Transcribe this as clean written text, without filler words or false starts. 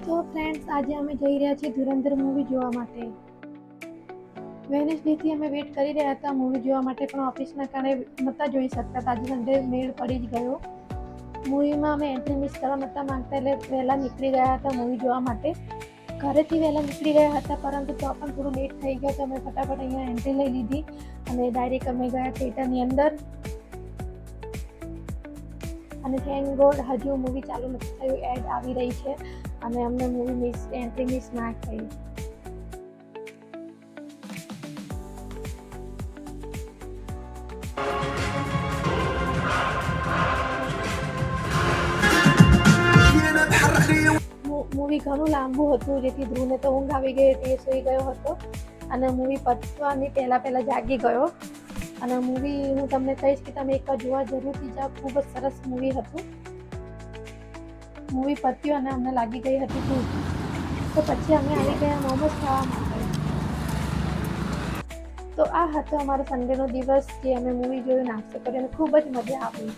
તો ફ્રેન્ડ્સ, આજે અમે જઈ રહ્યા છીએ ધુરંધર મૂવી જોવા માટે. વેનસડેથી અમે વેઇટ કરી રહ્યા હતા મૂવી જોવા માટે, પણ ઓફિસના કારણે નહોતા જોઈ શકતા. આજે સન્ડે મેળ પડી જ ગયો. મૂવીમાં અમે એન્ટ્રી મિસ કરવા નહોતા માંગતા, એટલે વહેલા નીકળી ગયા હતા મૂવી જોવા માટે. ઘરેથી વહેલા નીકળી ગયા હતા, પરંતુ તો પણ થોડું લેટ થઈ ગયો, તો અમે ફટાફટ અહીંયા એન્ટ્રી લઈ લીધી અને ડાયરેક્ટ અમે ગયા થિયેટરની અંદર. અને થેન્ક ગોડ હજુ મૂવી ચાલુ નથી થયું, એડ આવી રહી છે અને અમને મૂવી એન્ટ્રી મિસ ના થઈ. મૂવી ઘણું લાંબુ હતું, જેથી ધ્રુવને તો ઊંઘ આવી ગઈ હતી, એ સૂઈ ગયો હતો અને મૂવી પતવાની પહેલાં જાગી ગયો. અને મૂવી હું તમને કહીશ કે તમે એકવાર જોવા જરૂરથી જાઓ, ખૂબ જ સરસ મૂવી હતું. મૂવી પત્યું અને અમને લાગી ગઈ હતી ભૂખ, તો પછી અમે આવી ગયા મોમોઝ ખાવા માટે. તો આ હતો અમારો સન્ડેનો દિવસ, જે અમે મૂવી જોયું, નાસ્તો કર્યો અને ખૂબ જ મજા આવી.